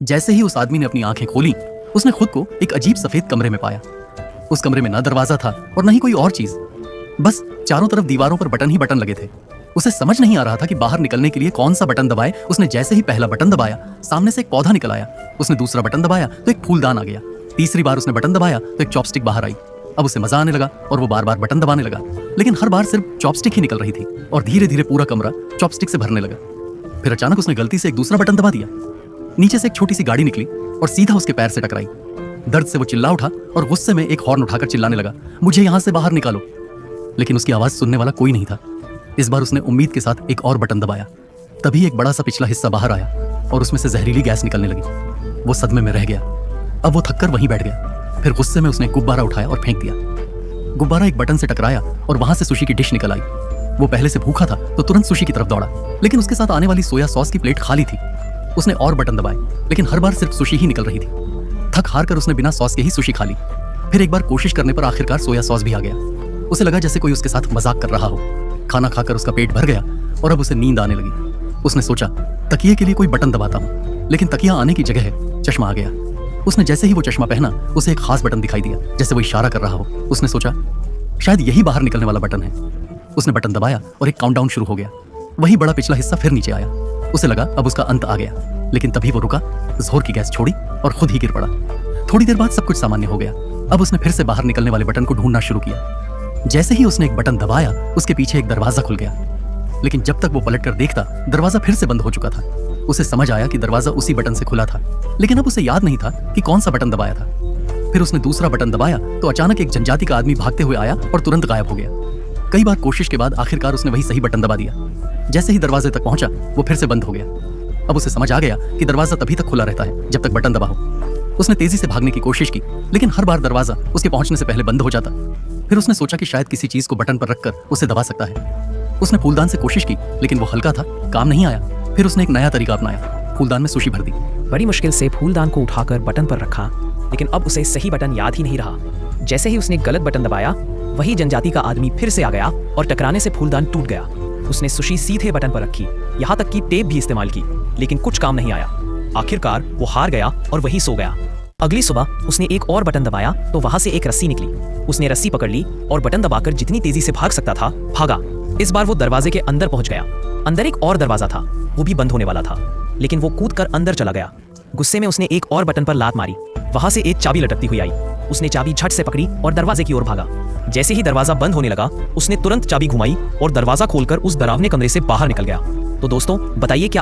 जैसे ही उस आदमी ने अपनी आंखें खोली, उसने खुद को एक अजीब सफेद कमरे में पाया। उस कमरे में ना दरवाजा था और न ही कोई और चीज, बस चारों तरफ दीवारों पर बटन ही बटन लगे थे। उसे समझ नहीं आ रहा था कि बाहर निकलने के लिए कौन सा बटन दबाए। उसने जैसे ही पहला बटन दबाया, सामने से एक पौधा निकल आया। उसने दूसरा बटन दबाया तो एक फूलदान आ गया। तीसरी बार उसने बटन दबाया तो एक चॉपस्टिक बाहर आई। अब उसे मजा आने लगा और वो बार बार बटन दबाने लगा, लेकिन हर बार सिर्फ चॉपस्टिक ही निकल रही थी और धीरे धीरे पूरा कमरा चॉपस्टिक से भरने लगा। फिर अचानक उसने गलती से एक दूसरा बटन दबा दिया। नीचे से एक छोटी सी गाड़ी निकली और सीधा उसके पैर से टकराई। दर्द से वो चिल्ला उठा और गुस्से में एक हॉर्न उठाकर चिल्लाने लगा, मुझे यहां से बाहर निकालो। लेकिन उसकी आवाज सुनने वाला कोई नहीं था। इस बार उसने उम्मीद के साथ एक और बटन दबाया। तभी एक बड़ा सा पिछला हिस्सा बाहर आया और उसमें से जहरीली गैस निकलने लगी। वो सदमे में रह गया। अब वो थककर वहीं बैठ गया। फिर गुस्से में उसने गुब्बारा उठाया और फेंक दिया। गुब्बारा एक बटन से टकराया और वहां से सुशी की डिश निकल आई। वो पहले से भूखा था तो तुरंत सुशी की तरफ दौड़ा, लेकिन उसके साथ आने वाली सोया सॉस की प्लेट खाली थी। उसने और बटन दबाए, लेकिन हर बार सिर्फ सुशी ही निकल रही थी। थक हार कर उसने बिना सॉस के ही सुशी खा ली। फिर एक बार कोशिश करने पर आखिरकार सोया सॉस भी आ गया। उसे लगा जैसे कोई उसके साथ मजाक कर रहा हो। खाना खाकर उसका पेट भर गया और अब उसे नींद आने लगी। उसने सोचा तकिए के लिए कोई बटन दबाता हूँ, लेकिन तकिया आने की जगह चश्मा आ गया। उसने जैसे ही वो चश्मा पहना, उसे एक खास बटन दिखाई दिया, जैसे वो इशारा कर रहा हो। उसने सोचा शायद यही बाहर निकलने वाला बटन है। उसने बटन दबाया और एक काउंटडाउन शुरू हो गया। वही बड़ा पिछला हिस्सा फिर नीचे आया। उसे लगा अब उसका अंत आ गया, लेकिन तभी वो रुका, जोर की गैस छोड़ी और खुद ही गिर पड़ा। थोड़ी देर बाद सब कुछ सामान्य हो गया। अब उसने फिर से बाहर निकलने वाले बटन को ढूंढना शुरू किया। जैसे ही उसने एक बटन दबाया, उसके पीछे एक दरवाजा खुल गया, लेकिन जब तक वो पलटकर देखता, दरवाजा फिर से बंद हो चुका था। उसे समझ आया कि दरवाजा उसी बटन से खुला था, लेकिन अब उसे याद नहीं था कि कौन सा बटन दबाया था। फिर उसने दूसरा बटन दबाया तो अचानक एक जनजाति का आदमी भागते हुए आया और तुरंत गायब हो गया। कई बार कोशिश के बाद आखिरकार उसने वही सही बटन दबा दिया। जैसे ही दरवाजे तक पहुंचा, वो फिर से बंद हो गया। अब उसे समझ आ गया कि दरवाजा तभी तक खुला रहता है जब तक बटन दबा हो। उसने तेजी से भागने की कोशिश की, लेकिन हर बार दरवाजा उसके पहुंचने से पहले बंद हो जाता। फिर उसने सोचा कि शायद किसी चीज को बटन पर रखकर उसे दबा सकता है। उसने फूलदान से कोशिश की, लेकिन वो हल्का था, काम नहीं आया। फिर उसने एक नया तरीका अपनाया, फूलदान में सुशी भर दी। बड़ी मुश्किल से फूलदान को उठाकर बटन पर रखा, लेकिन अब उसे सही बटन याद ही नहीं रहा। जैसे ही उसने गलत बटन दबाया, वही जनजाति का आदमी फिर से आ गया और टकराने से फूलदान टूट गया। उसने सुशी सीधे बटन पर रखी, यहाँ तक कि टेप भी इस्तेमाल की, लेकिन कुछ काम नहीं आया। आखिरकार वो हार गया और वहीं सो गया। अगली सुबह उसने एक और बटन दबाया तो वहां से एक रस्सी निकली। उसने रस्सी पकड़ ली और बटन दबाकर जितनी तेजी से भाग सकता था भागा। इस बार वो दरवाजे के अंदर पहुंच गया। अंदर एक और दरवाजा था, वो भी बंद होने वाला था, लेकिन वो कूदकर अंदर चला गया। गुस्से में उसने एक और बटन पर लात मारी। वहां से एक चाबी लटकती हुई आई। उसने चाबी झट से पकड़ी और दरवाजे की ओर भागा। जैसे ही दरवाजा बंद होने लगा, उसने तुरंत चाबी घुमाई और दरवाजा खोलकर उस डरावने कमरे से बाहर निकल गया। तो दोस्तों बताइए क्या